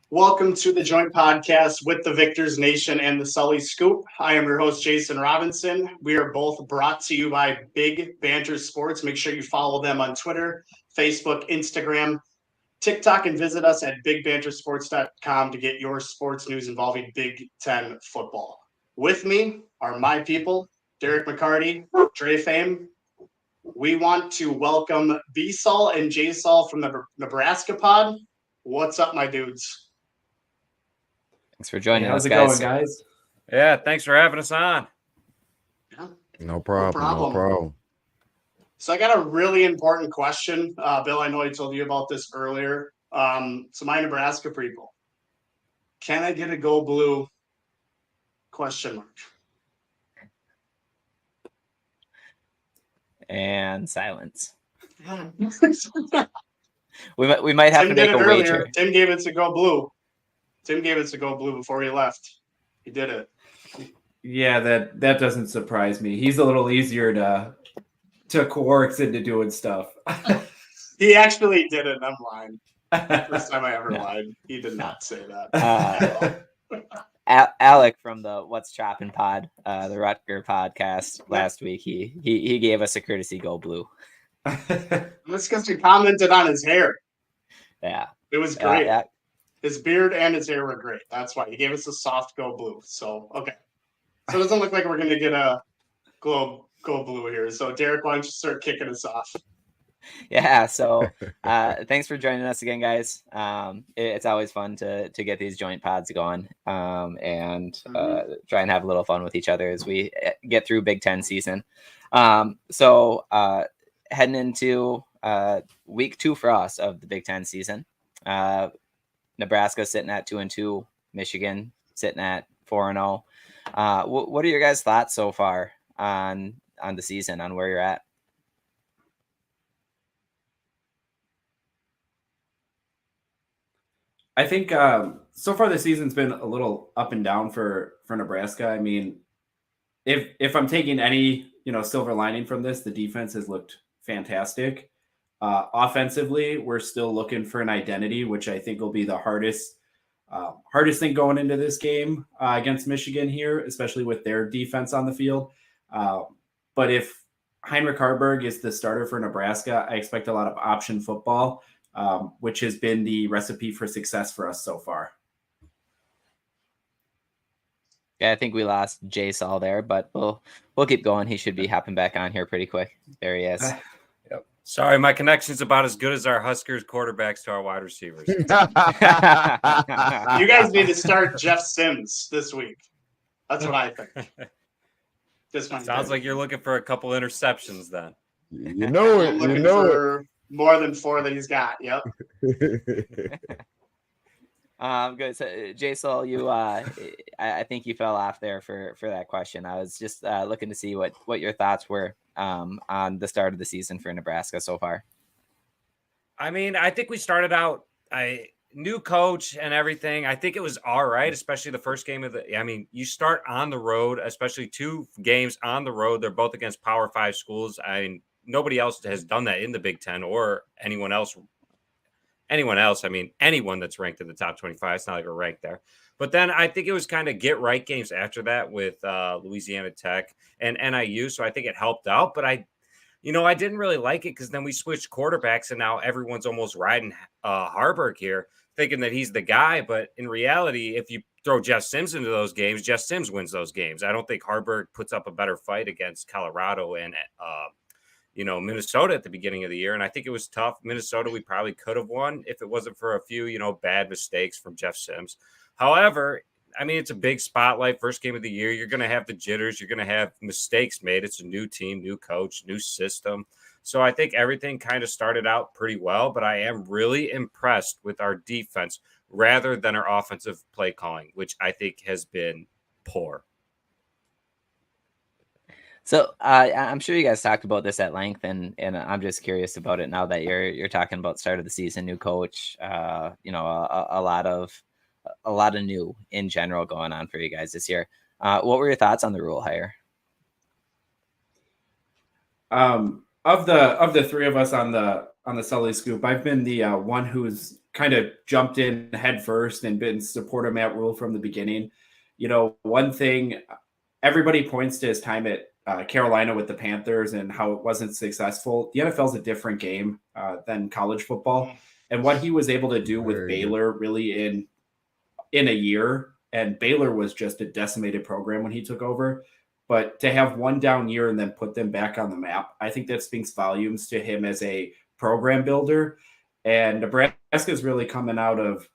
Welcome to the joint podcast with the Victors Nation and the Sully Scoop. I am your host, Jason Robinson. We are both brought to you by Big Banter Sports. Make sure you follow them on Twitter, Facebook, Instagram, TikTok, and visit us at bigbantersports.com to get your sports news involving Big Ten football. With me are my people, Derek McCarty, Dre Fame. We want to welcome B-Sol and J-Sol from the Nebraska pod. What's up, my dudes? Thanks for joining us, guys. How's it going, guys? Yeah, thanks for having us on. Yeah, No problem. So I got a really important question. Bill, I know I told you about this earlier. So my Nebraska people, can I get a go blue? Question mark. And silence. we might have Tim to make a earlier. wager. Tim gave it to go blue. Tim gave it to go blue before he left. He did it. Yeah, that doesn't surprise me. He's a little easier to coerce into doing stuff. He actually did it. I'm lying. First time I ever lied. He did not say that. Alec from the What's Choppin' Pod, the Rutger podcast last week, he gave us a courtesy go blue. That's because you commented on his hair. Yeah. It was great. His beard and his hair were great. That's why he gave us a soft go blue. So, okay. So it doesn't look like we're going to get a go blue here. So, Derek, why don't you start kicking us off? Yeah. So thanks for joining us again, guys. It's always fun to get these joint pods going and try and have a little fun with each other as we get through Big Ten season. So heading into week 2 for us of the Big Ten season. Nebraska sitting at 2-2, Michigan sitting at 4-0. What are your guys' thoughts so far on the season, on where you're at? I think so far the season's been a little up and down for Nebraska. I mean, if I'm taking any silver lining from this, the defense has looked fantastic. Offensively, we're still looking for an identity, which I think will be the hardest thing going into this game against Michigan here, especially with their defense on the field. But if Heinrich Haarberg is the starter for Nebraska, I expect a lot of option football, which has been the recipe for success for us so far. Yeah, I think we lost J-Sol there, but we'll keep going. He should be hopping back on here pretty quick. There he is. Yep. Sorry, my connection's about as good as our Huskers quarterbacks to our wide receivers. You guys need to start Jeff Sims this week. That's what I think. Sounds like you're looking for a couple interceptions then. You know it. More than 4 that he's got. Yep. Good. So, J-Sol, you, I think you fell off there for that question. I was just looking to see what your thoughts were on the start of the season for Nebraska so far. I mean, I think we started out new coach and everything. I think it was all right, especially the first game you start on the road, especially 2 games on the road. They're both against Power 5 schools. I mean, nobody else has done that in the Big Ten or anyone else. I mean, anyone that's ranked in the top 25. It's not like we're ranked there. But then I think it was kind of get right games after that with Louisiana Tech and NIU. So I think it helped out. But I didn't really like it because then we switched quarterbacks and now everyone's almost riding Haarberg here, thinking that he's the guy. But in reality, if you throw Jeff Sims into those games, Jeff Sims wins those games. I don't think Haarberg puts up a better fight against Colorado and Minnesota at the beginning of the year. And I think it was tough. Minnesota, we probably could have won if it wasn't for a few, bad mistakes from Jeff Sims. However, I mean, it's a big spotlight, first game of the year. You're going to have the jitters. You're going to have mistakes made. It's a new team, new coach, new system. So I think everything kind of started out pretty well, but I am really impressed with our defense rather than our offensive play calling, which I think has been poor. So I'm sure you guys talked about this at length, and I'm just curious about it now that you're talking about start of the season, new coach, a lot of new in general going on for you guys this year. What were your thoughts on the Rule hire? of the three of us on the Sully Scoop, I've been the one who's kind of jumped in head first and been supportive of Matt Rule from the beginning. You know, one thing everybody points to his time at Carolina with the Panthers and how it wasn't successful. The NFL is a different game than college football, and what he was able to do with Baylor really in a year, and Baylor was just a decimated program when he took over. But to have one down year and then put them back on the map, I think that speaks volumes to him as a program builder. And Nebraska is really coming out of,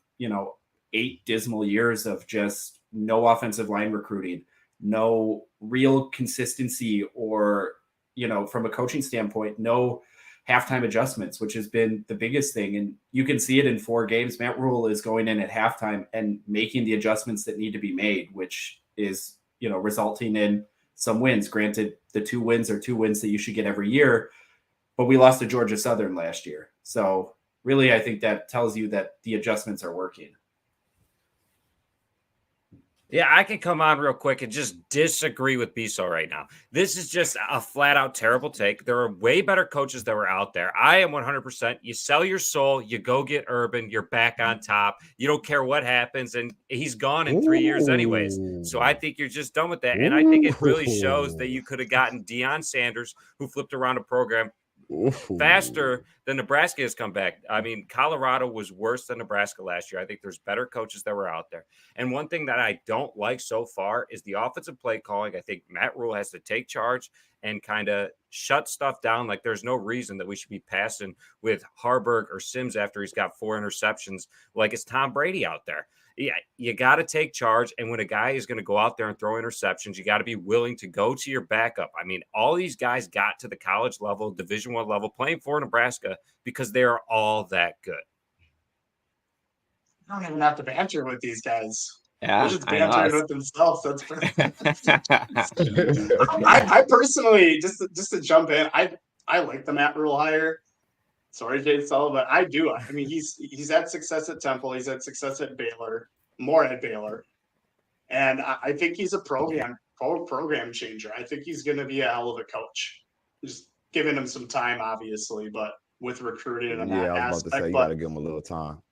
8 dismal years of just no offensive line recruiting, no real consistency, or, from a coaching standpoint, no halftime adjustments, which has been the biggest thing. And you can see it in 4 games. Matt Rule is going in at halftime and making the adjustments that need to be made, which is, resulting in some wins. Granted, the 2 wins are 2 wins that you should get every year, but we lost to Georgia Southern last year. So really, I think that tells you that the adjustments are working. Yeah, I can come on real quick and just disagree with Biso right now. This is just a flat out terrible take. There are way better coaches that were out there. I am 100%. You sell your soul, you go get Urban, you're back on top. You don't care what happens, and he's gone in 3 years anyways. So I think you're just done with that. And I think it really shows that you could have gotten Deion Sanders, who flipped around a program faster than Nebraska has come back. I mean, Colorado was worse than Nebraska last year. I think there's better coaches that were out there. And one thing that I don't like so far is the offensive play calling. I think Matt Rule has to take charge and kind of shut stuff down. Like, there's no reason that we should be passing with Harburg or Sims after he's got 4 interceptions like it's Tom Brady out there. Yeah, you got to take charge. And when a guy is going to go out there and throw interceptions, you got to be willing to go to your backup. I mean, all these guys got to the college level, Division I level, playing for Nebraska because they are all that good. I don't even have to banter with these guys. Yeah, they're just bantering with themselves. That's I personally, just to jump in, I like the Matt Rule hire. Sorry, Jay Sully, but I do. I mean, he's had success at Temple. He's had success at Baylor, more at Baylor. And I think he's a program changer. I think he's going to be a hell of a coach. Just giving him some time, obviously, but with recruiting and that I was aspect. about to say, you got to give him a little time.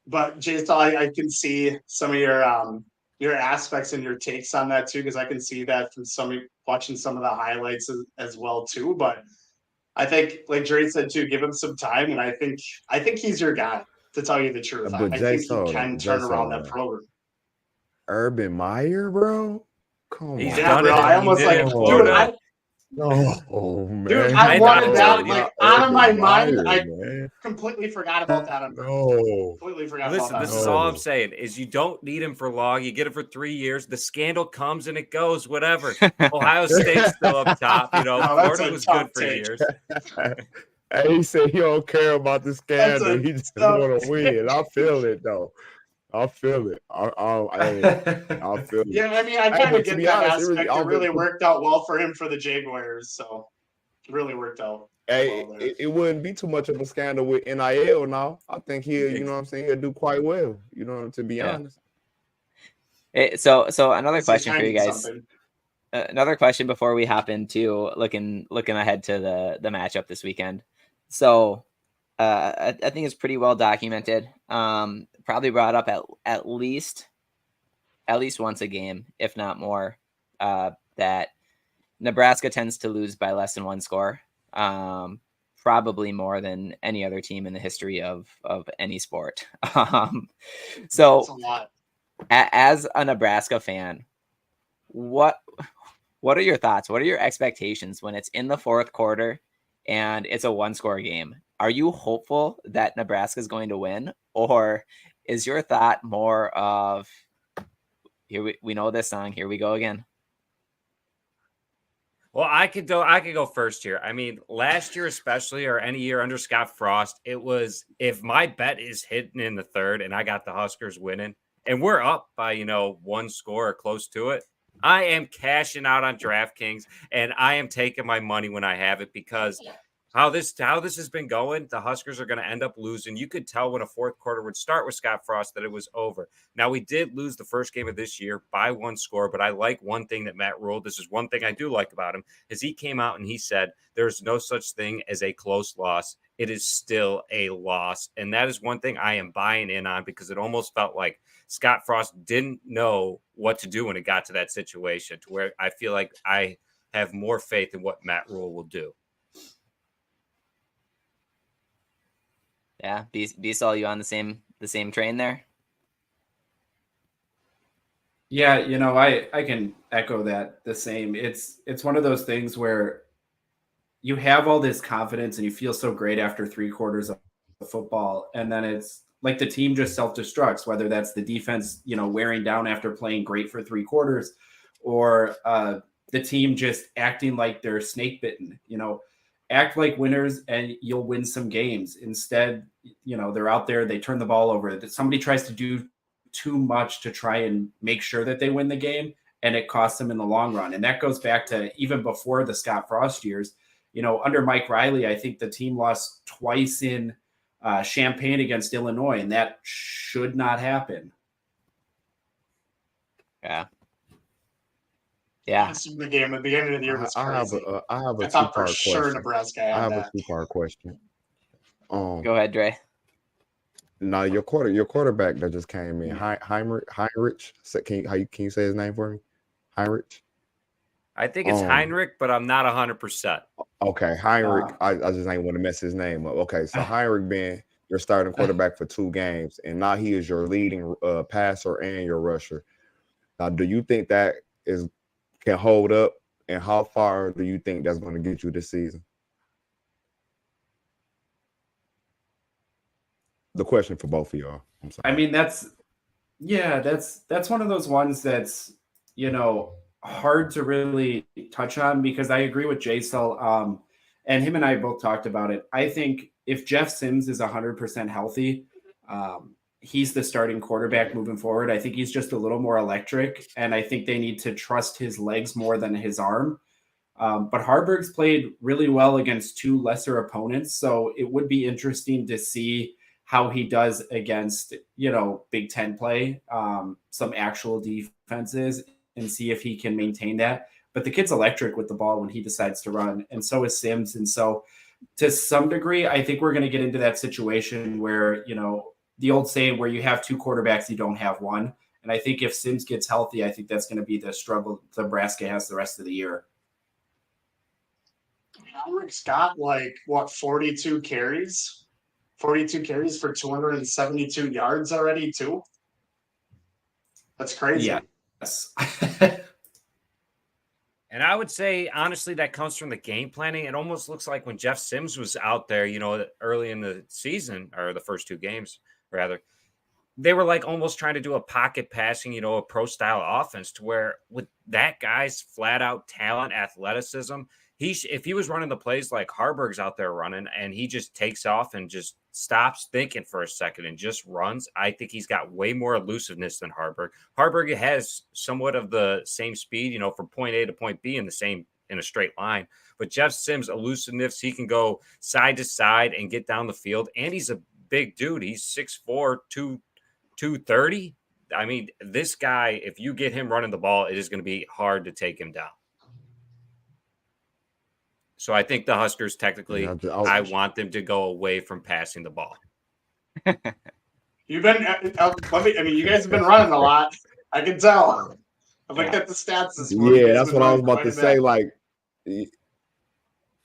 But, Jay Sully, I can see some of your aspects and your takes on that, too, because I can see that from watching some of the highlights as well, too. But I think, like Dre said too, give him some time, and I think he's your guy. To tell you the truth, I think he can turn around that program. Urban Meyer, bro, come on. He's done it. I almost like, dude. Man. Dude, I wanted that like out of my mind. I completely forgot about that. Completely forgot about that. This is all I'm saying is you don't need him for long. You get him for 3 years. The scandal comes and it goes, whatever. Ohio State's still up top. Florida was good for years. Hey, he said he don't care about the scandal. He just want to win. I feel it, though. I feel it. I feel it. Yeah, I mean, I kind of get that aspect. It really worked out well for him for the Jaguars, so it really worked out. Hey, it wouldn't be too much of a scandal with NIL now. I think he'll, he'll do quite well, to be honest. So another question for you guys. Another question before we hop into looking ahead to the matchup this weekend. So I think it's pretty well documented. Probably brought up at least once a game, if not more, that Nebraska tends to lose by less than 1 score. Probably more than any other team in the history of any sport. So that's a lot. As a Nebraska fan, what are your thoughts? What are your expectations when it's in the 4th quarter and it's a 1-score game? Are you hopeful that Nebraska is going to win, or is your thought more of, here we know this song, here we go again? Well, I could go first here. I mean, last year especially, or any year under Scott Frost, it was, if my bet is hitting in the 3rd and I got the Huskers winning and we're up by 1 score or close to it, I am cashing out on DraftKings and I am taking my money when I have it, because how this has been going, the Huskers are going to end up losing. You could tell when a fourth quarter would start with Scott Frost that it was over. Now, we did lose the first game of this year by one score, but I like one thing that Matt Rule, this is one thing I do like about him, is he came out and he said there's no such thing as a close loss. It is still a loss. And that is one thing I am buying in on, because it almost felt like Scott Frost didn't know what to do when it got to that situation, to where I feel like I have more faith in what Matt Rule will do. Yeah, B-Saul, you on the same train there? Yeah, I can echo that the same. It's one of those things where you have all this confidence and you feel so great after 3 quarters of football, and then it's like the team just self-destructs, whether that's the defense, wearing down after playing great for 3 quarters, or the team just acting like they're snake bitten. Act like winners and you'll win some games. Instead, they're out there, they turn the ball over, that somebody tries to do too much to try and make sure that they win the game, and it costs them in the long run. And that goes back to even before the Scott Frost years. Under Mike Riley, I think the team lost twice in Champaign against Illinois, and that should not happen. Yeah. The game at the beginning of the year was crazy. I have a I thought for two-part sure question. Nebraska I had have that. a 2-part question. Go ahead, Dre. Now your quarterback that just came in, Heinrich. Can you say his name for me? Heinrich. I think it's Heinrich, but I'm not 100%. Okay, Heinrich. I just ain't want to mess his name up. Okay, so Heinrich being your starting quarterback for 2 games, and now he is your leading passer and your rusher. Now, do you think that can hold up, and how far do you think that's going to get you this season? The question for both of y'all. I'm sorry. I mean, that's one of those ones that's, hard to really touch on, because I agree with J-Cell, and him and I both talked about it. I think if Jeff Sims is 100% healthy, he's the starting quarterback moving forward. I think he's just a little more electric, and I think they need to trust his legs more than his arm. But Harburg's played really well against 2 lesser opponents, so it would be interesting to see how he does against, Big Ten play, some actual defenses, and see if he can maintain that. But the kid's electric with the ball when he decides to run, and so is Sims. And so to some degree, I think we're going to get into that situation where, the old saying where you have 2 quarterbacks, you don't have one. And I think if Sims gets healthy, I think that's going to be the struggle Nebraska has the rest of the year. Heinrich's got 42 carries? 42 carries for 272 yards already, too? That's crazy. Yes. And I would say, honestly, that comes from the game planning. It almost looks like when Jeff Sims was out there, early in the season, or the first 2 games, rather, they were almost trying to do a pocket passing, a pro style offense, to where with that guy's flat out talent, athleticism, if he was running the plays like Harburg's out there running, and he just takes off and just stops thinking for a second and just runs, I think he's got way more elusiveness than Harburg. Harburg has somewhat of the same speed, from point A to point B in a straight line. But Jeff Sims' elusiveness, he can go side to side and get down the field, and he's a big dude. He's 6'4", 230. I mean, this guy, if you get him running the ball, it is going to be hard to take him down. So I think the Huskers technically, I want them to go away from passing the ball. You guys have been running a lot. I can tell. I looked at the stats this morning. Yeah, that's what I was about to say.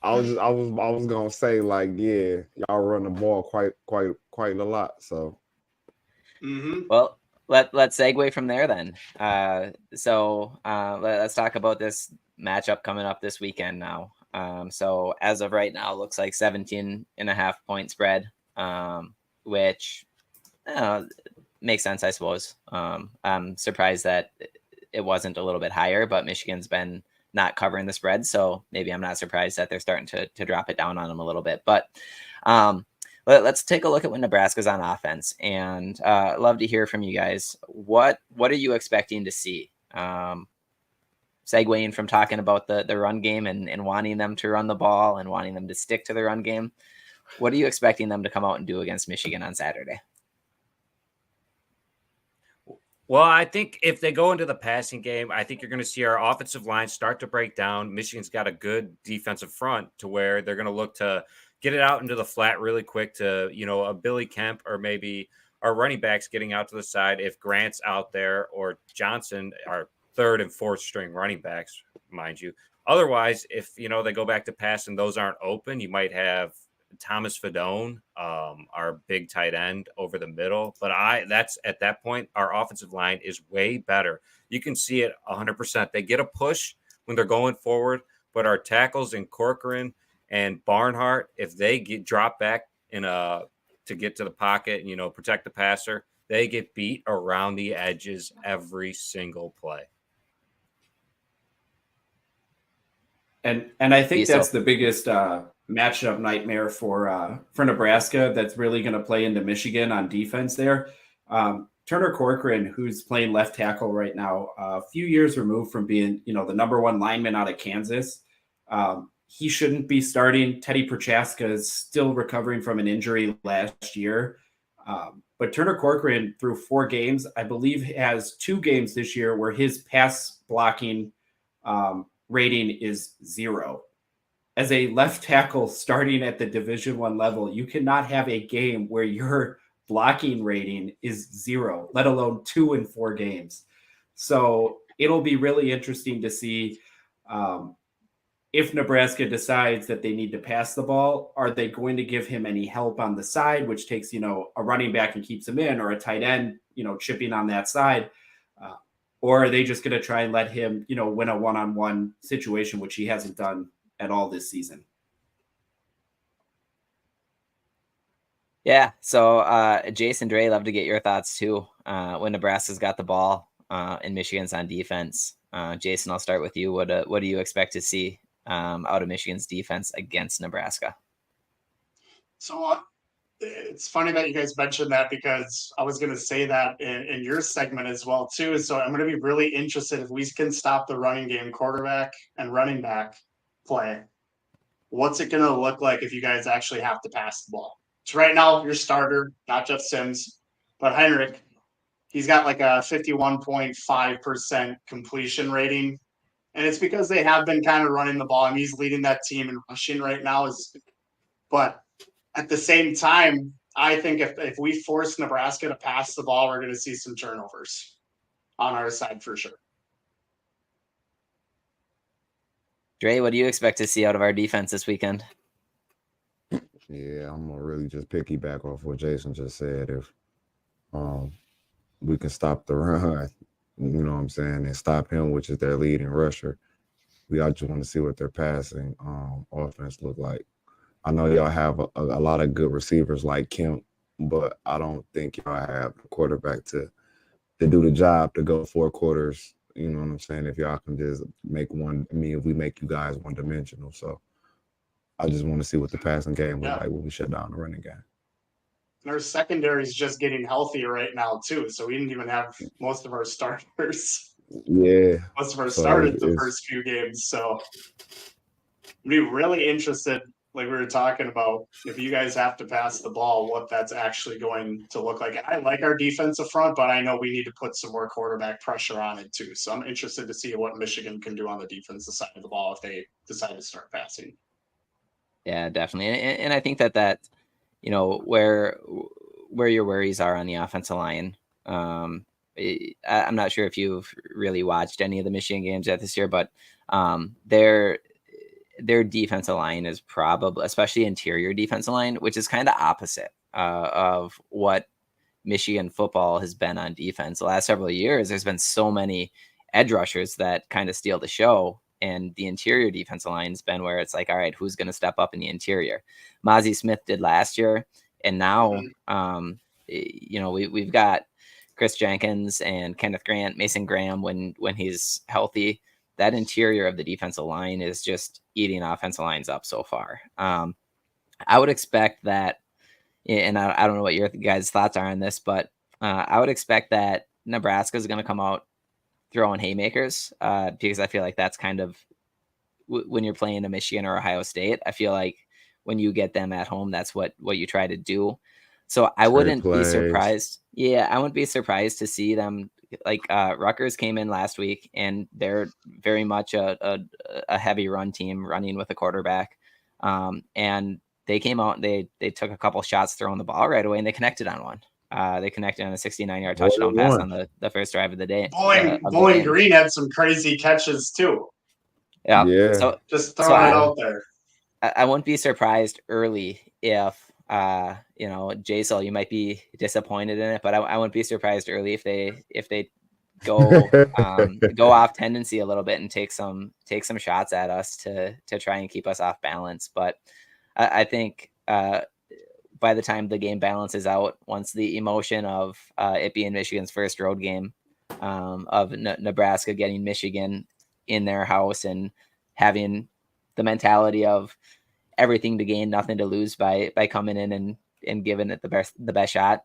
I was gonna say, y'all run the ball quite a lot. So, Well, let's segue from there then. Let's talk about this matchup coming up this weekend now. So as of right now, it looks like 17.5 point spread, which makes sense, I suppose. I'm surprised that it wasn't a little bit higher, but Michigan's been not covering the spread, so maybe I'm not surprised that they're starting to drop it down on them a little bit. But let's take a look at when Nebraska's on offense, and love to hear from you guys. What are you expecting to see? segueing from talking about the run game and wanting them to run the ball and wanting them to stick to the run game, what are you expecting them to come out and do against Michigan on Saturday? Well, I think if they go into the passing game, I think you're going to see our offensive line start to break down. Michigan's got a good defensive front to where they're going to look to get it out into the flat really quick to, a Billy Kemp or maybe our running backs getting out to the side. If Grant's out there or Johnson, our third and fourth string running backs, mind you. Otherwise, if, they go back to pass and those aren't open, you might have Thomas Fedone, our big tight end over the middle. But that's at that point, our offensive line is way better. You can see it 100%. They get a push when they're going forward, but our tackles in Corcoran and Barnhart, if they drop back to get to the pocket and, protect the passer, they get beat around the edges every single play. And I think that's the biggest matchup nightmare for Nebraska that's really going to play into Michigan on defense there. Turner Corcoran, who's playing left tackle right now, a few years removed from being, the number one lineman out of Kansas. He shouldn't be starting. Teddy Prochaska is still recovering from an injury last year. But Turner Corcoran, through 4 games, I believe has 2 games this year where his pass blocking rating is 0. As a left tackle starting at the Division I level, you cannot have a game where your blocking rating is 0, let alone 2 in 4 games. So it'll be really interesting to see if Nebraska decides that they need to pass the ball. Are they going to give him any help on the side, which takes, a running back and keeps him in, or a tight end, chipping on that side? Or are they just going to try and let him, win a one-on-one situation, which he hasn't done at all this season? Yeah. So Jason, Dre, love to get your thoughts too. When Nebraska's got the ball and Michigan's on defense. Jason, I'll start with you. What do you expect to see out of Michigan's defense against Nebraska? So it's funny that you guys mentioned that, because I was going to say that in your segment as well too. So I'm going to be really interested if we can stop the running game, quarterback and running back play. What's it going to look like if you guys actually have to pass the ball? So right now, your starter, not Jeff Sims, but Heinrich, he's got like a 51.5% completion rating. And it's because they have been kind of running the ball, and he's leading that team in rushing right now. But at the same time, I think if we force Nebraska to pass the ball, we're going to see some turnovers on our side for sure. Dre, what do you expect to see out of our defense this weekend? Yeah, I'm gonna really just piggyback off what Jason just said. If we can stop the run, you know what I'm saying, and stop him, which is their leading rusher, we all just want to see what their passing offense look like. I know y'all have a lot of good receivers like Kemp, but I don't think y'all have a quarterback to do the job to go 4 quarters. You know what I'm saying? If y'all can just make one, if we make you guys one-dimensional. So I just want to see what the passing game look like when we shut down the running game. And our secondary is just getting healthier right now too. So we didn't even have most of our starters. Yeah. Most of our starters the first few games. So I'd be really interested, like we were talking about, if you guys have to pass the ball, what that's actually going to look like. I like our defensive front, but I know we need to put some more quarterback pressure on it too. So I'm interested to see what Michigan can do on the defensive side of the ball if they decide to start passing. Yeah, definitely. And I think that where your worries are on the offensive line. I'm not sure if you've really watched any of the Michigan games yet this year, but their defensive line is probably, especially interior defensive line, which is kind of opposite of what Michigan football has been on defense. The last several years, there's been so many edge rushers that kind of steal the show. And the interior defensive line's been where it's like, all right, who's going to step up in the interior? Mozzie Smith did last year. And now, we've got Chris Jenkins and Kenneth Grant, Mason Graham, when he's healthy. That interior of the defensive line is just eating offensive lines up so far. I would expect that, and I don't know what your guys' thoughts are on this, but I would expect that Nebraska is going to come out throwing haymakers, because I feel like that's kind of when you're playing a Michigan or Ohio State. I feel like when you get them at home, that's what you try to do. So I wouldn't be surprised. Yeah, I wouldn't be surprised to see them, like Rutgers came in last week, and they're very much a heavy run team, running with a quarterback. And they came out and they took a couple shots throwing the ball right away, and they connected on one. They connected on a 69-yard touchdown pass on the first drive of the day. Bowling Green had some crazy catches too. Yeah. So just throwing it out there. I wouldn't be surprised early if Sully, you might be disappointed in it, but I wouldn't be surprised early if they go go off tendency a little bit and take some shots at us to try and keep us off balance. But I think by the time the game balances out, once the emotion of it being Michigan's first road game, of Nebraska getting Michigan in their house and having the mentality of everything to gain, nothing to lose by coming in and giving it the best shot,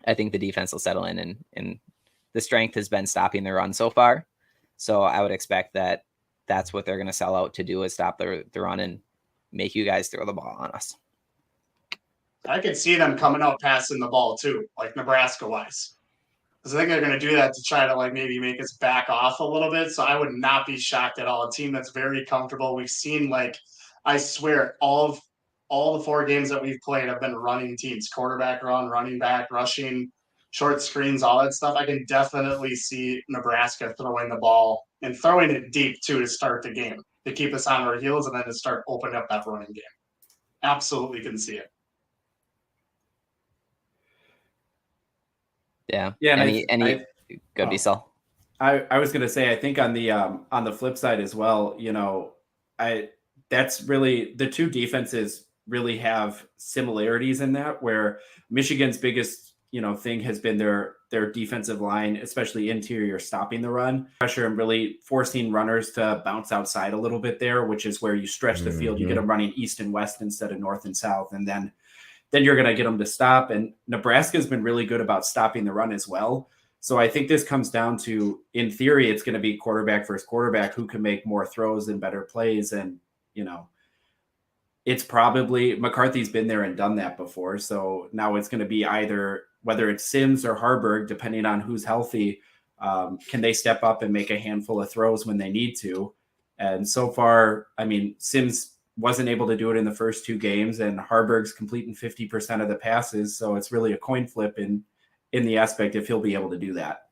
I think the defense will settle in, and the strength has been stopping the run so far. So I would expect that that's what they're going to sell out to do, is stop the run and make you guys throw the ball on us. I could see them coming out passing the ball too, like Nebraska wise. Because I think they're going to do that to try to like maybe make us back off a little bit. So I would not be shocked at all. A team that's very comfortable. We've seen, like, I swear, all the 4 games that we've played have been running teams, quarterback run, running back, rushing, short screens, all that stuff. I can definitely see Nebraska throwing the ball and throwing it deep too to start the game, to keep us on our heels and then to start opening up that running game. Absolutely can see it. Yeah. Yeah. Go Diesel. I was going to say, I think on the flip side as well, that's really, the two defenses really have similarities in that, where Michigan's biggest, thing has been their defensive line, especially interior, stopping the run pressure and really forcing runners to bounce outside a little bit there, which is where you stretch the field. You get them running east and west instead of north and south. And then you're going to get them to stop. And Nebraska has been really good about stopping the run as well. So I think this comes down to, in theory, it's going to be quarterback versus quarterback, who can make more throws and better plays. And, it's probably, McCarthy's been there and done that before. So now it's going to be either, whether it's Sims or Harburg, depending on who's healthy, can they step up and make a handful of throws when they need to? And so far, I mean, Sims wasn't able to do it in the first 2 games, and Harburg's completing 50% of the passes. So it's really a coin flip in the aspect if he'll be able to do that.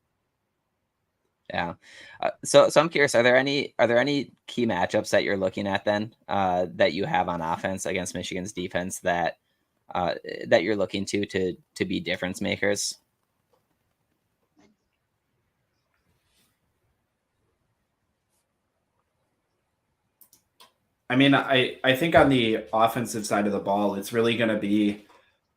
Yeah. So I'm curious, are there any key matchups that you're looking at then, that you have on offense against Michigan's defense that you're looking to be difference makers? I mean, I think on the offensive side of the ball, it's really going to be,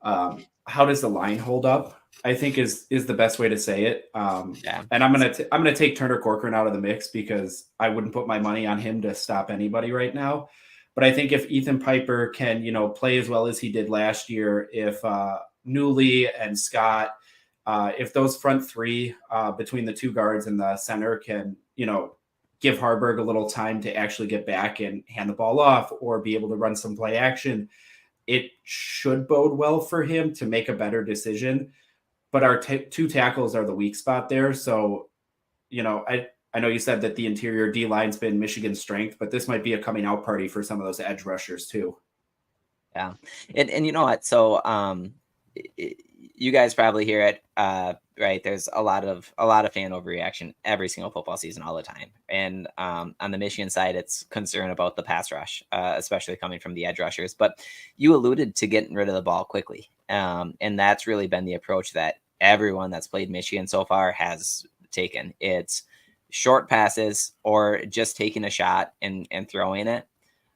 how does the line hold up? I think is the best way to say it. Yeah. And I'm gonna take Turner Corcoran out of the mix, because I wouldn't put my money on him to stop anybody right now. But I think if Ethan Piper can, play as well as he did last year, if Newly and Scott, if those front 3 between the 2 guards and the center can, give Harburg a little time to actually get back and hand the ball off or be able to run some play action, it should bode well for him to make a better decision. But our 2 tackles are the weak spot there. So, I know you said that the interior D line's been Michigan's strength, but this might be a coming out party for some of those edge rushers too. Yeah. And you know what? So you guys probably hear it, right? There's a lot of fan overreaction every single football season, all the time. And on the Michigan side, it's concern about the pass rush, especially coming from the edge rushers. But you alluded to getting rid of the ball quickly. And that's really been the approach that everyone that's played Michigan so far has taken. It's short passes or just taking a shot and throwing it.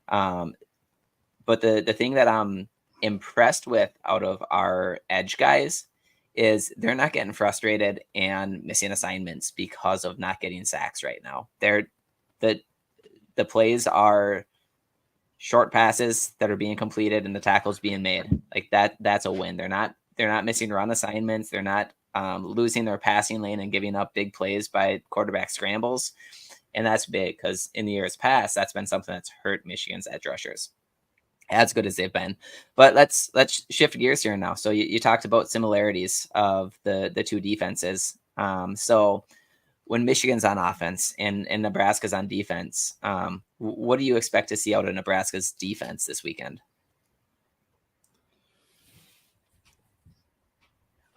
But the thing that I'm impressed with out of our edge guys is they're not getting frustrated and missing assignments because of not getting sacks right now. The plays are short passes that are being completed and the tackles being made. Like that's a win. They're not missing run assignments. They're not losing their passing lane and giving up big plays by quarterback scrambles. And that's big because in the years past, that's been something that's hurt Michigan's edge rushers as good as they've been. But let's shift gears here now. So you talked about similarities of the two defenses. So when Michigan's on offense and Nebraska's on defense, what do you expect to see out of Nebraska's defense this weekend?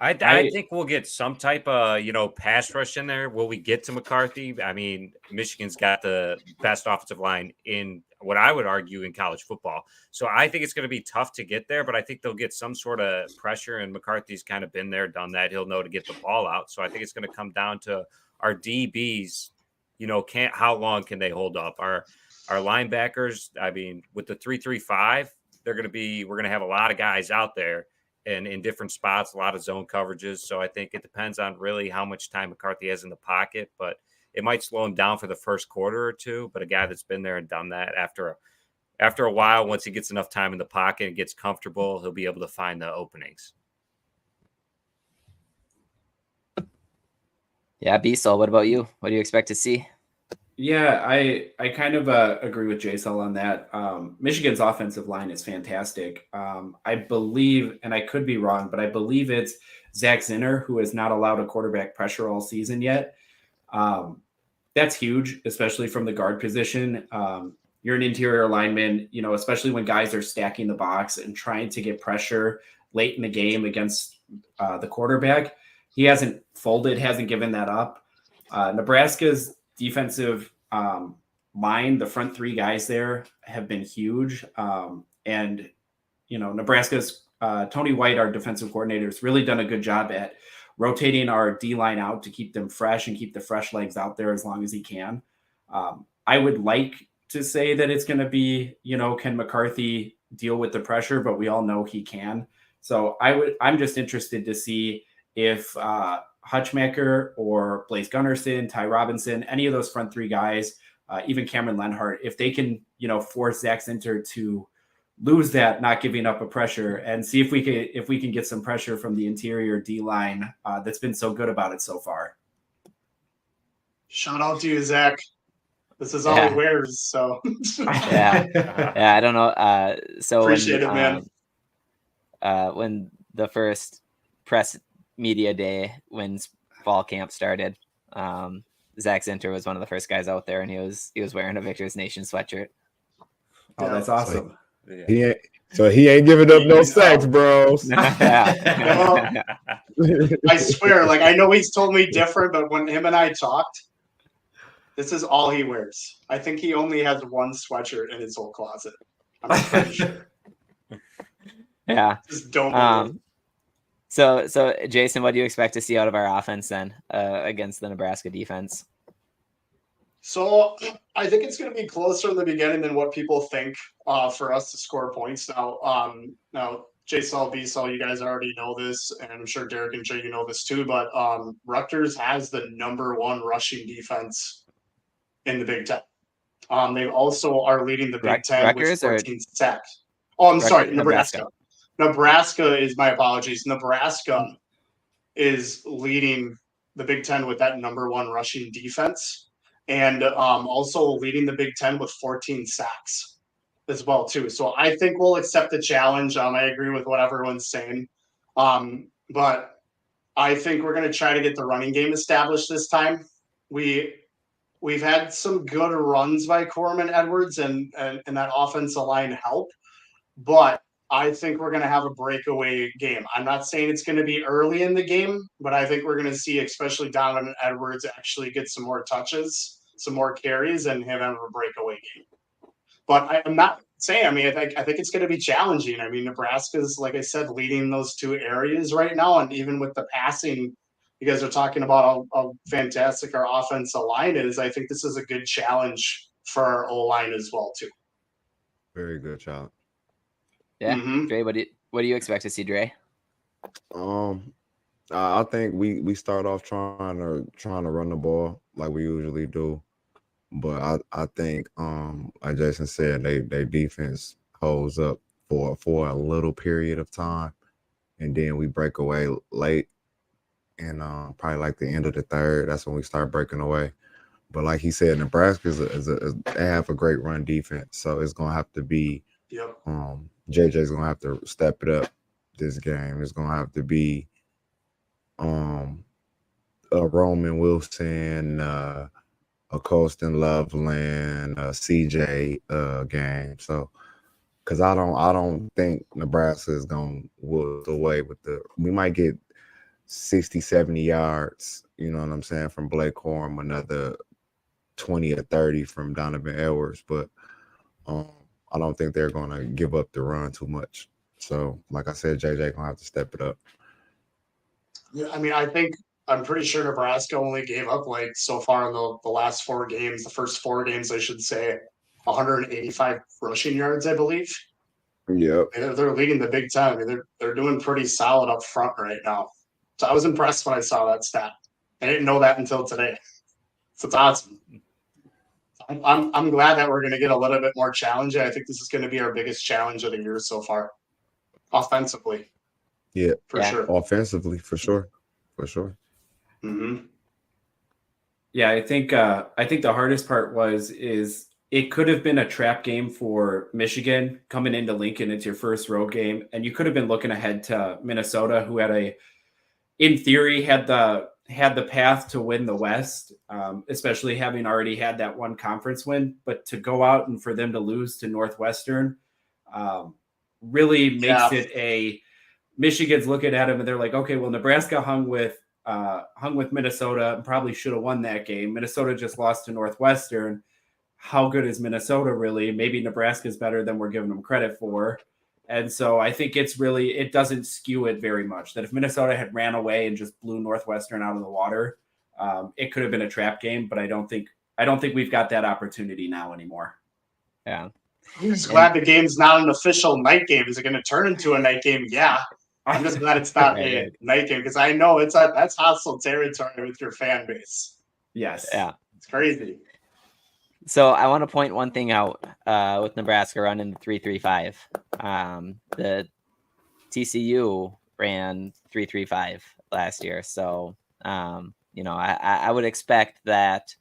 I think we'll get some type of, pass rush in there. Will we get to McCarthy? I mean, Michigan's got the best offensive line in what I would argue in college football. So I think it's going to be tough to get there, but I think they'll get some sort of pressure, and McCarthy's kind of been there, done that. He'll know to get the ball out. So I think it's going to come down to our DBs, how long can they hold up? Our linebackers, I mean, with the 3-3-5, we're going to have a lot of guys out there and in different spots, a lot of zone coverages. So I think it depends on really how much time McCarthy has in the pocket, but it might slow him down for the first quarter or two. But a guy that's been there and done that after a while, once he gets enough time in the pocket and gets comfortable, he'll be able to find the openings. Yeah, Bissell, what about you? What do you expect to see? Yeah, I kind of agree with Jason on that. Michigan's offensive line is fantastic. I believe, and I could be wrong, but I believe it's Zach Zinner who has not allowed a quarterback pressure all season yet. That's huge, especially from the guard position. You're an interior lineman, especially when guys are stacking the box and trying to get pressure late in the game against the quarterback. He hasn't folded, hasn't given that up. Nebraska's defensive line, the front three guys there have been huge. And Nebraska's Tony White, our defensive coordinator, has really done a good job at rotating our D-line out to keep them fresh and keep the fresh legs out there as long as he can. I would like to say that it's going to be, can McCarthy deal with the pressure, but we all know he can. So I'm just interested to see if Hutchmaker or Blaise Gunnerson, Ty Robinson, any of those front three guys, even Cameron Lenhart, if they can, force Zach Zinter to lose that, not giving up a pressure, and see if we can get some pressure from the interior D line that's been so good about it so far. Shout out to you, Zach. This is all he wears, so yeah. I don't know. So appreciate it, man. When the first press media day when fall camp started, Zach Zinter was one of the first guys out there, and he was wearing a Victor's Nation sweatshirt. Oh, that's awesome. He ain't giving up no sacks, bros. I swear, I know he's told me different, but when him and I talked, this is all he wears. I think he only has one sweatshirt in his whole closet. I'm pretty sure. Yeah. Just don't. So Jason, what do you expect to see out of our offense then against the Nebraska defense? So I think it's going to be closer in the beginning than what people think for us to score points. Now Jason, Bissell, you guys already know this, and I'm sure Derek and Jay, you know this too, but Rutgers has the #1 rushing defense in the Big Ten. They also are leading the Big Ten Rutgers with 14 sacks. Oh, I'm sorry, Nebraska. Nebraska is, my apologies. Nebraska is leading the Big Ten with that #1 rushing defense, and also leading the Big Ten with 14 sacks as well too. So I think we'll accept the challenge. I agree with what everyone's saying, but I think we're going to try to get the running game established this time. We've had some good runs by Corman Edwards and that offensive line help, but I think we're going to have a breakaway game. I'm not saying it's going to be early in the game, but I think we're going to see, especially Donovan Edwards, actually get some more touches, some more carries, and him have a breakaway game. But I'm not saying, I think it's going to be challenging. Nebraska's, like I said, leading those two areas right now. And even with the passing, you guys are talking about how fantastic our offensive line is. I think this is a good challenge for our O-line as well, too. Very good challenge. Yeah. Dre, what do you expect to see, Dre? I think we start off trying to run the ball like we usually do. But I think like Jason said, they defense holds up for a little period of time, and then we break away late. and probably like the end of the third. That's when we start breaking away. But like he said, Nebraska they have a great run defense, so it's gonna have to be. Yep. JJ's gonna have to step it up this game. It's gonna have to be a Roman Wilson, a Colston Loveland, CJ game. So because I don't think Nebraska is gonna wilt away with we might get 60, 70 yards, you know what I'm saying, from Blake Corum, another 20 or 30 from Donovan Edwards, but I don't think they're gonna give up the run too much. So like I said, JJ gonna have to step it up. Yeah, I mean, I'm pretty sure Nebraska only gave up, like, so far in the last 4 games, the first 4 games, I should say, 185 rushing yards, I believe. Yep. They're leading the Big Ten. I mean, they're doing pretty solid up front right now. So I was impressed when I saw that stat. I didn't know that until today. So it's awesome. I'm glad that we're going to get a little bit more challenging. I think this is going to be our biggest challenge of the year so far, offensively. Yeah, for sure. Offensively, for sure. Mm-hmm. Yeah, I think the hardest part is it could have been a trap game for Michigan coming into Lincoln. It's your first road game, and you could have been looking ahead to Minnesota, who in theory had the path to win the West, especially having already had that one conference win. But to go out and for them to lose to Northwestern really makes it Michigan's looking at them and they're like, okay, well, Nebraska hung with Minnesota and probably should have won that game. Minnesota just lost to Northwestern. How good is Minnesota really? Maybe Nebraska's better than we're giving them credit for. And so I think it doesn't skew it very much. That if Minnesota had ran away and just blew Northwestern out of the water, it could have been a trap game. But I don't think we've got that opportunity now anymore. Yeah, I'm just glad the game's not an official night game. Is it going to turn into a night game? Yeah, I'm just glad it's not a night game because I know that's hostile territory with your fan base. Yes, yeah, it's crazy. So I want to point one thing out with Nebraska running the 3-3-5. The TCU ran 3-3-5 last year. So, I would expect that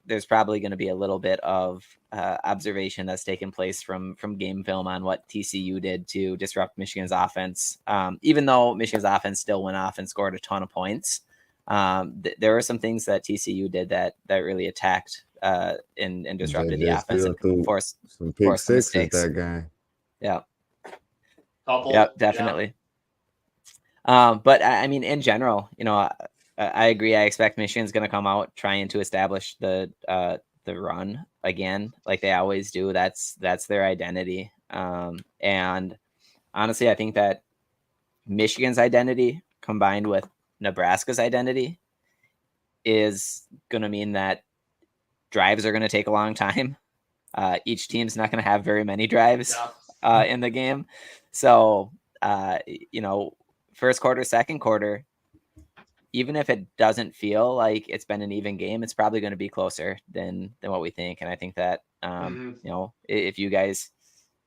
there's probably going to be a little bit of observation that's taken place from game film on what TCU did to disrupt Michigan's offense. Even though Michigan's offense still went off and scored a ton of points, there were some things that TCU did that really attacked and disrupted the offense and forced some pick sixes mistakes. that game. Yeah. Yep, definitely. Yeah. But I mean, in general, I agree. I expect Michigan's going to come out trying to establish the run again, like they always do. That's their identity. And honestly, I think that Michigan's identity combined with Nebraska's identity is going to mean that drives are going to take a long time. Each team's not going to have very many drives in the game. So, first quarter, second quarter, even if it doesn't feel like it's been an even game, it's probably going to be closer than what we think. And I think that, if you guys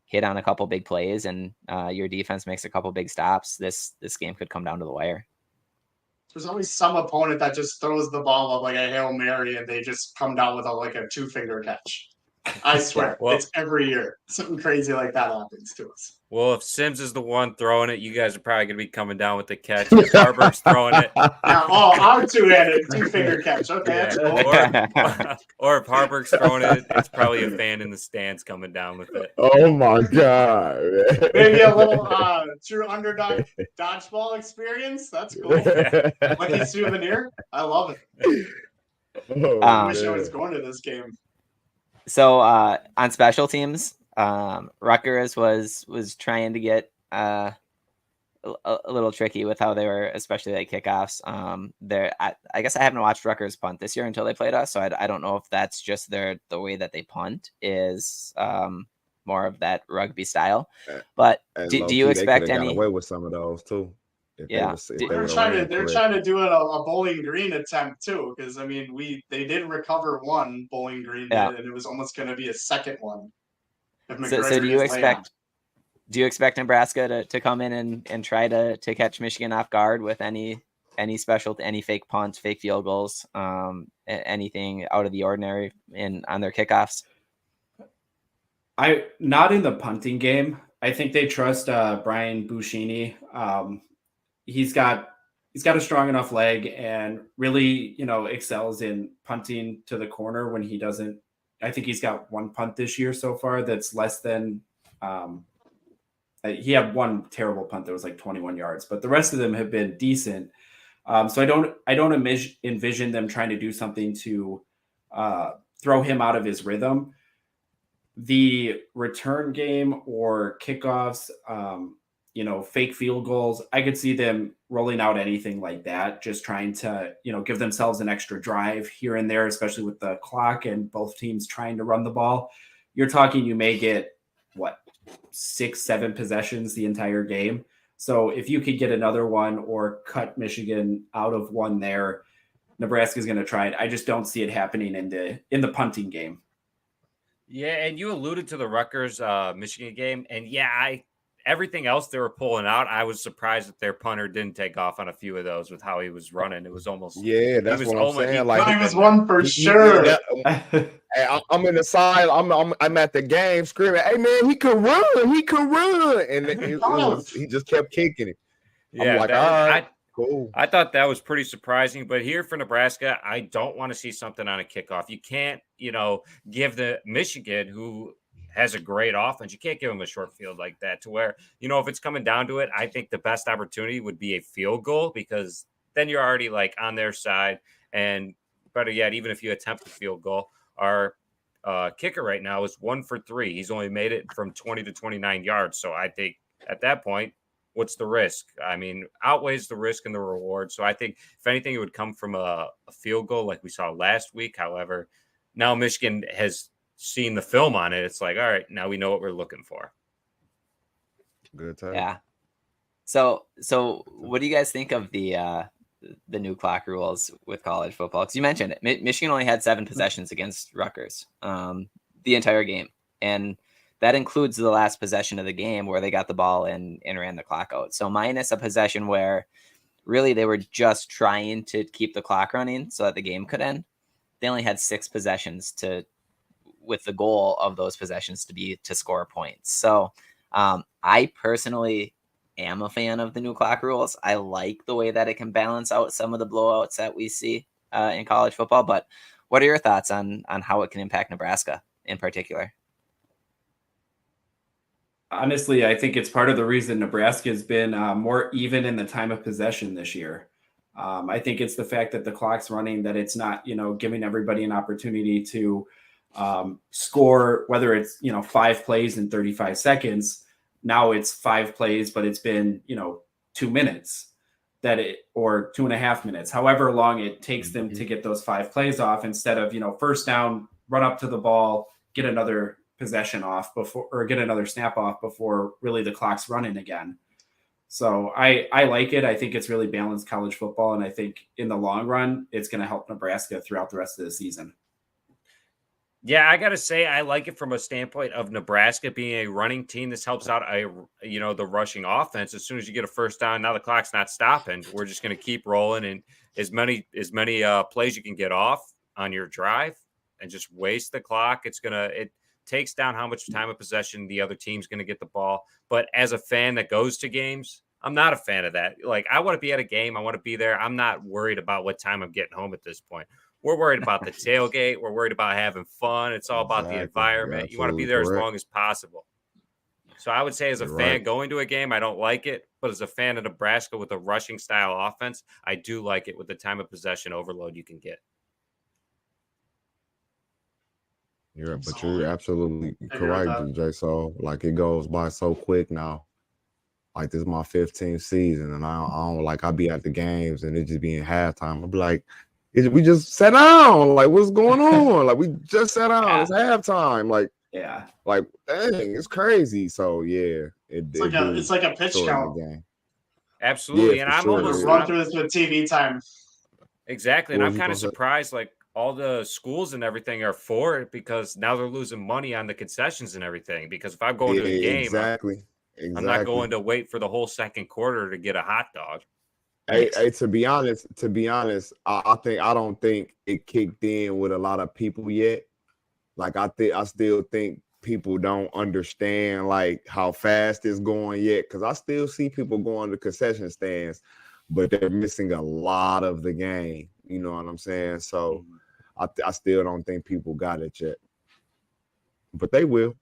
hit on a couple big plays and your defense makes a couple big stops, this game could come down to the wire. There's always some opponent that just throws the ball up like a Hail Mary and they just come down with a 2-finger catch. I swear, it's every year. Something crazy like that happens to us. Well, if Sims is the one throwing it, you guys are probably going to be coming down with the catch. If Harburg's throwing it. I'm two-handed, 2-finger catch. Okay, that's cool. Or if Harburg's throwing it, it's probably a fan in the stands coming down with it. Oh, my God. Man. Maybe a little true underdog dodgeball experience. That's cool. Lucky souvenir. I love it. I wish I was going to this game. So on special teams, Rutgers was trying to get a little tricky with how they were, especially like kickoffs. I guess I haven't watched Rutgers punt this year until they played us, so I don't know if that's just the way that they punt is more of that rugby style. But do you expect any? Got away with some of those too. They're trying to do a Bowling Green attempt too, because I mean they did recover one Bowling Green, and it was almost going to be a second one. So do you expect Nebraska to come in and try to catch Michigan off guard with any any fake punts, fake field goals, anything out of the ordinary on their kickoffs? Not in the punting game. I think they trust Brian Buschini. He's got a strong enough leg and really, excels in punting to the corner when he doesn't. I think he's got one punt this year so far that's less than. He had one terrible punt that was like 21 yards, but the rest of them have been decent. So I don't envision them trying to do something to throw him out of his rhythm. The return game or kickoffs, fake field goals, I could see them rolling out anything like that, just trying to, give themselves an extra drive here and there, especially with the clock and both teams trying to run the ball. You're talking, you may get 6-7 possessions the entire game. So if you could get another one or cut Michigan out of one there, Nebraska's going to try it. I just don't see it happening in the punting game. Yeah, and you alluded to the Rutgers Michigan game, and everything else they were pulling out, I was surprised that their punter didn't take off on a few of those with how he was running. It was almost that's what I'm saying. He was one for sure. I'm in the side. I'm at the game screaming, "Hey man, he could run!" And he just kept kicking it. Yeah, I'm like, all right. Cool. I thought that was pretty surprising, but here for Nebraska, I don't want to see something on a kickoff. You can't, give the Michigan, who has a great offense, you can't give them a short field like that to where, if it's coming down to it, I think the best opportunity would be a field goal because then you're already like on their side. And better yet, even if you attempt a field goal, our kicker right now is 1 for 3. He's only made it from 20 to 29 yards. So I think at that point, what's the risk? I mean, outweighs the risk and the reward. So I think if anything, it would come from a field goal like we saw last week. However, now Michigan has seen the film on it. It's like, all right, now we know what we're looking for. Good time. Yeah. So what do you guys think of the new clock rules with college football? Because you mentioned it. Michigan only had 7 possessions against Rutgers the entire game. And that includes the last possession of the game where they got the ball and ran the clock out. So minus a possession where really they were just trying to keep the clock running so that the game could end. They only had 6 possessions with the goal of those possessions to score points. So I personally am a fan of the new clock rules. I like the way that it can balance out some of the blowouts that we see in college football. But what are your thoughts on how it can impact Nebraska in particular? Honestly, I think it's part of the reason Nebraska has been more even in the time of possession this year. I think it's the fact that the clock's running, that it's not, giving everybody an opportunity to score, whether it's, 5 plays in 35 seconds. Now it's 5 plays, but it's been, 2 minutes or 2.5 minutes, however long it takes them to get those 5 plays off instead of, first down, run up to the ball, get another possession off or get another snap off before really the clock's running again. So I like it. I think it's really balanced college football. And I think in the long run, it's going to help Nebraska throughout the rest of the season. Yeah, I got to say, I like it from a standpoint of Nebraska being a running team. This helps out, the rushing offense. As soon as you get a first down, now the clock's not stopping. We're just going to keep rolling. And as many plays you can get off on your drive and just waste the clock, it takes down how much time of possession the other team's going to get the ball. But as a fan that goes to games, I'm not a fan of that. Like, I want to be at a game. I want to be there. I'm not worried about what time I'm getting home at this point. We're worried about the tailgate. We're worried about having fun. It's all about the environment. You want to be there as long as possible. So I would say as a fan going to a game, I don't like it. But as a fan of Nebraska with a rushing style offense, I do like it with the time of possession overload you can get. But you're absolutely correct, DJ. So, it goes by so quick now. Like, this is my 15th season, and I don't I'll be at the games, and it just be in halftime. I'll be like, we just sat down. Like, what's going on? Like, we just sat down. It's halftime. Like, yeah. Like, dang, it's crazy. So, yeah. It's like a pitch count. Absolutely. Yeah, and I'm sure. almost run through this with TV time. Exactly. And I'm kind of surprised, all the schools and everything are for it because now they're losing money on the concessions and everything. Because if I'm going to a game, exactly. I'm not going to wait for the whole second quarter to get a hot dog. To be honest, I don't think it kicked in with a lot of people yet. Like I still think people don't understand like how fast it's going yet, because I still see people going to concession stands, but they're missing a lot of the game. You know what I'm saying? So I still don't think people got it yet, but they will.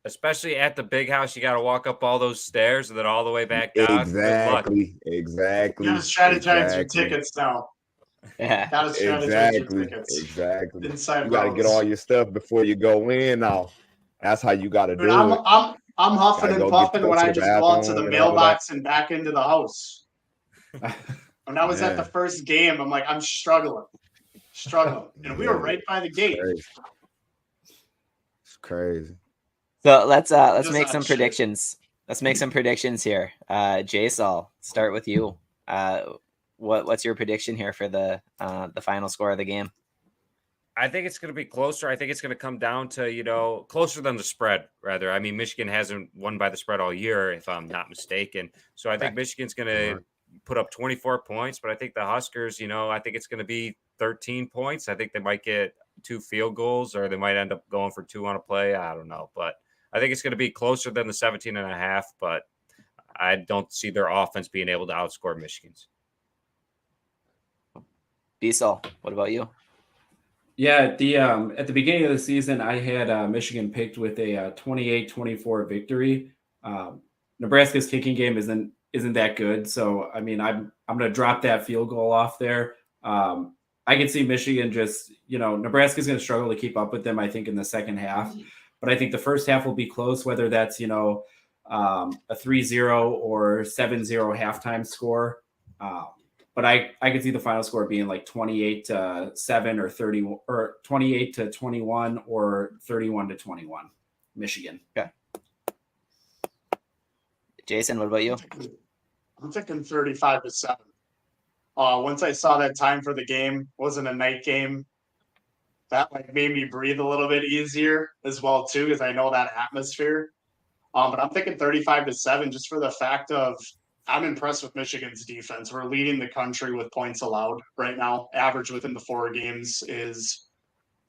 Especially at the big house, you got to walk up all those stairs and then all the way back down. Exactly. You gotta strategize your tickets now. Yeah. Gotta strategize your tickets. Exactly. Inside You got to get all your stuff before you go in now. That's how you got to do it. I'm huffing and puffing when I just go out to the mailbox and back into the house. When I was at the first game, I'm like, I'm struggling. And we were right by the gate. It's crazy. So let's make some predictions. Let's make some predictions here. J-Sol, start with you. What's your prediction here for the final score of the game? I think it's going to be closer. I think it's going to come down to, closer than the spread, rather. I mean, Michigan hasn't won by the spread all year, if I'm not mistaken. So I think Michigan's going to put up 24 points, but I think the Huskers, I think it's going to be 13 points. I think they might get 2 field goals, or they might end up going for 2 on a play. I don't know, but I think it's going to be closer than the 17.5, but I don't see their offense being able to outscore Michigan's. B-Sol, what about you? Yeah, at the beginning of the season, I had Michigan picked with a 28-24 victory. Nebraska's kicking game isn't that good, so I mean, I'm going to drop that field goal off there. I can see Michigan just, Nebraska's going to struggle to keep up with them, I think, in the second half. But I think the first half will be close, whether that's, a 3-0 or 7-0 halftime score. But I could see the final score being like 28-7 or 30 or 28-21 or 31-21, Michigan. Okay. Jason, what about you? I'm thinking 35-7. Once I saw that time for the game, wasn't a night game, that made me breathe a little bit easier as well too, because I know that atmosphere. But I'm thinking 35-7 just for the fact of I'm impressed with Michigan's defense. We're leading the country with points allowed right now. Average within the 4 games is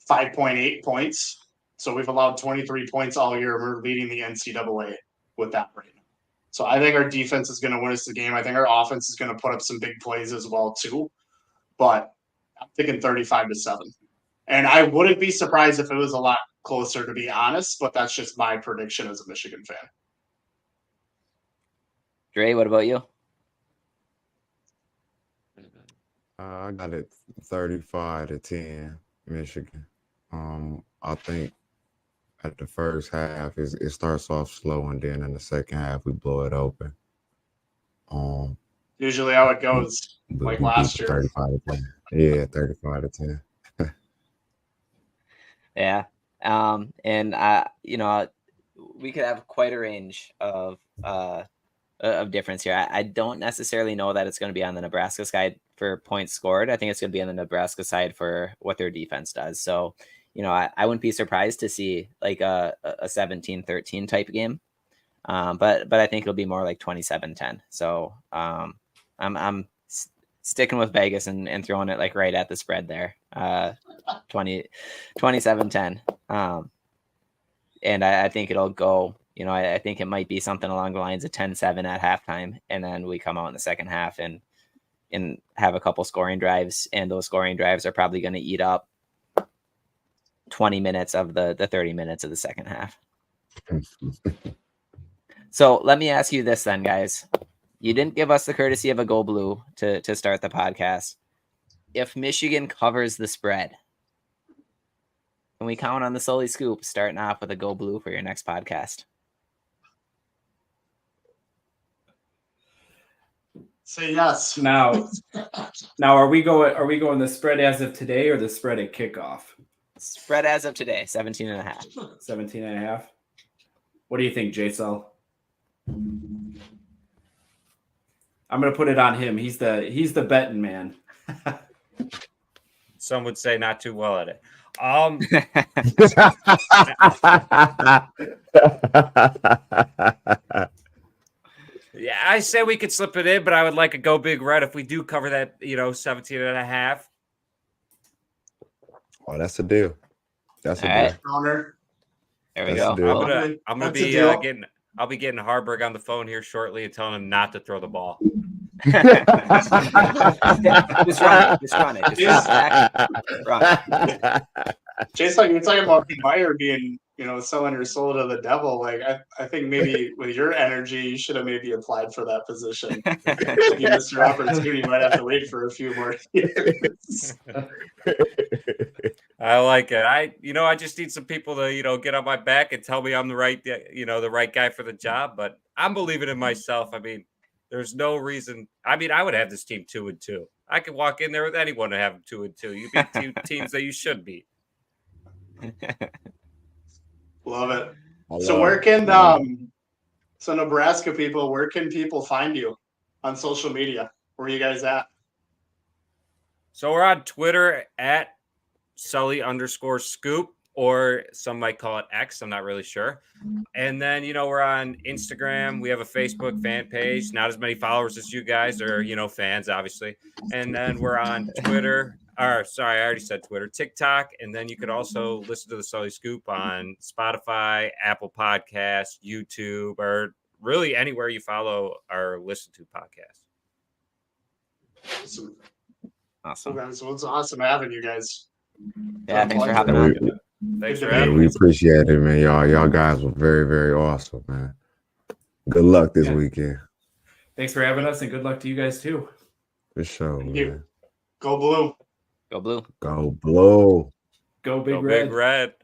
5.8 points. So we've allowed 23 points all year. We're leading the NCAA with that right now. So I think our defense is going to win us the game. I think our offense is going to put up some big plays as well too. But I'm thinking 35-7. And I wouldn't be surprised if it was a lot closer, to be honest, but that's just my prediction as a Michigan fan. Dre, what about you? I got it 35-10, Michigan. I think at the first half, it starts off slow, and then in the second half, we blow it open. Usually how it goes, like last year. 35-10. Yeah, 35-10. Yeah. And we could have quite a range of difference here. I don't necessarily know that it's going to be on the Nebraska side for points scored. I think it's going to be on the Nebraska side for what their defense does. So, I wouldn't be surprised to see like a 17-13 type game. But I think it'll be more like 27-10. So I'm sticking with Vegas and throwing it like right at the spread there. 27-10. And I think it'll go, I think it might be something along the lines of 10-7 at halftime. And then we come out in the second half and have a couple scoring drives. And those scoring drives are probably going to eat up 20 minutes of the 30 minutes of the second half. So let me ask you this then, guys. You didn't give us the courtesy of a Go Blue to start the podcast. If Michigan covers the spread, can we count on the Sully Scoop starting off with a Go Blue for your next podcast? Say yes. Now are we going the spread as of today or the spread at kickoff? Spread as of today, 17.5. 17.5. What do you think, J-Cell? I'm going to put it on him. He's the betting man. Some would say not too well at it. Yeah, I say we could slip it in, but I would like a go big red if we do cover that, 17 and a half. Oh, that's a deal. That's a All right. deal. Counter. There we That's go. the deal. Cool. I'm gonna That's a be deal. I'll be getting Harburg on the phone here shortly and telling him not to throw the ball. Just run it. Just run it. Jason, you're talking about Meyer being, selling her soul to the devil. Like, I think maybe with your energy, you should have maybe applied for that position. If you missed your opportunity, you might have to wait for a few more years. I like it. I just need some people to, get on my back and tell me I'm the right, the right guy for the job. But I'm believing in myself. I mean, there's no reason. I mean, I would have this team 2-2. I could walk in there with anyone to have them 2-2. You beat two teams that you should beat. Love it. So where can Nebraska people, where can people find you on social media? Where are you guys at? So we're on Twitter at Sully_scoop, or some might call it X. I'm not really sure. And then, we're on Instagram. We have a Facebook fan page. Not as many followers as you guys are, fans, obviously. And then we're on Twitter. Or sorry, I already said Twitter, TikTok. And then you could also listen to the Sully Scoop on Spotify, Apple Podcasts, YouTube, or really anywhere you follow or listen to podcasts. Awesome. Okay, so it's awesome having you guys. Yeah, thanks for hopping on. Thanks for Yeah, having We us. appreciate it, man. Y'all guys were very, very awesome, man. Good luck this Yeah. weekend. Thanks for having us, and good luck to you guys too. For sure, Thank you. man. Go Blue. Go Blue. Go Blue. Go big Go red. Big Red.